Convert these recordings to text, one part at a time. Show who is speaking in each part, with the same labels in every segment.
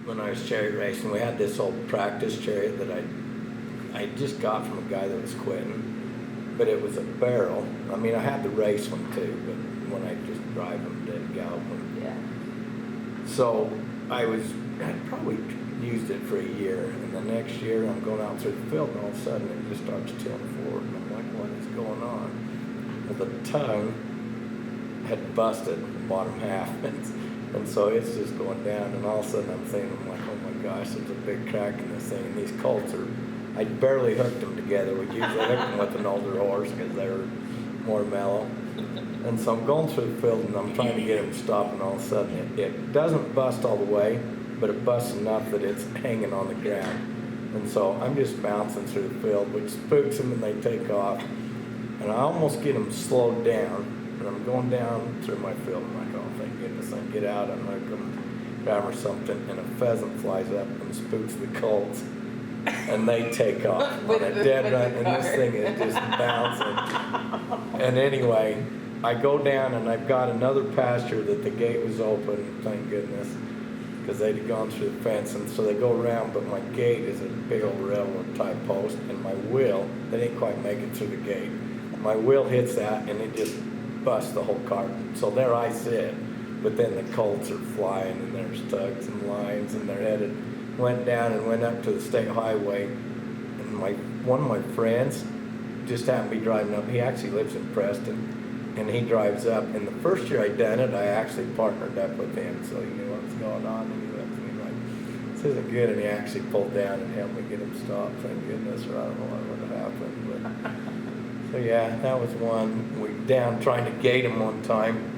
Speaker 1: when I was chariot racing, we had this old practice chariot that I just got from a guy that was quitting, but it was a barrel. I mean, I had the race one too, but when I just drive them, didn't gallop them.
Speaker 2: Yeah.
Speaker 1: So I'd probably used it for a year, and the next year I'm going out through the field, and all of a sudden it just starts tilting forward, and I'm like, what is going on? Well, the tongue had busted the bottom half, and so it's just going down, and all of a sudden I'm thinking, I'm like, oh my gosh, there's a big crack in this thing, and these colts I barely hooked them together. We usually hook them with an older horse because they were more mellow. And so I'm going through the field and I'm trying to get him to stop, and all of a sudden it doesn't bust all the way, but it busts enough that it's hanging on the ground. And so I'm just bouncing through the field, which spooks them, and they take off. And I almost get them slowed down, and I'm going down through my field. I'm like, oh, thank goodness, I can get out, and I can grab or something, and a pheasant flies up and spooks the colts. And they take off on a dead run, and this thing is just bouncing. And anyway, I go down, and I've got another pasture that the gate was open, thank goodness, because they'd gone through the fence, and so they go around, but my gate is a big old railroad type post, and my wheel, they didn't quite make it through the gate. My wheel hits that, and it just busts the whole cart. So there I sit, but then the colts are flying, and there's tugs and lines, and they're headed. Went down and went up to the state highway, and one of my friends just happened to be driving up. He actually lives in Preston, and he drives up. And the first year I done it, I actually partnered up with him, so he knew what was going on. And he looked at me like, "This isn't good." And he actually pulled down and helped me get him stopped. Thank goodness, or I don't know what would have happened. But so yeah, that was one. We down trying to gate him one time.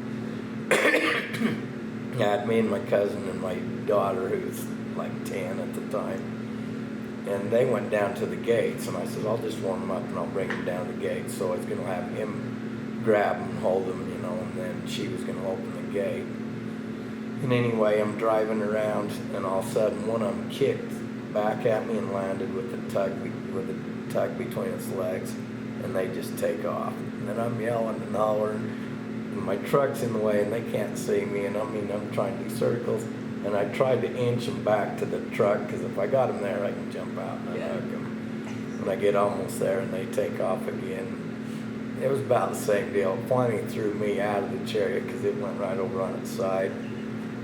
Speaker 1: Yeah, me and my cousin and my daughter, who was like 10 at the time, and they went down to the gates, and I said, I'll just warm them up and I'll bring them down the gates. So I was going to have him grab them and hold them, you know, and then she was going to open the gate. And anyway, I'm driving around, and all of a sudden one of them kicked back at me and landed with the tug between its legs, and they just take off. And then I'm yelling and hollering, and my truck's in the way, and they can't see me, and I'm trying to do circles. And I tried to inch them back to the truck, because if I got them there, I can jump out and unhook them. When I get almost there, and they take off again. It was about the same deal. Finally threw me out of the Chariot because it went right over on its side.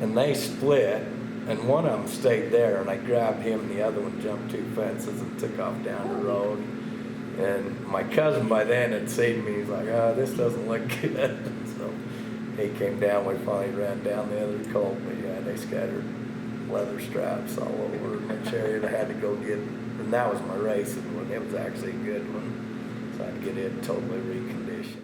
Speaker 1: And they split, and one of them stayed there, and I grabbed him, and the other one jumped 2 fences and took off down the road. And my cousin by then had seen me. He's like, oh, this doesn't look good. So he came down. We finally ran down the other colt, but yeah, they scattered leather straps all over my Chariot. I had to go get, and that was my racing one. It was actually a good one, so I'd get it totally reconditioned.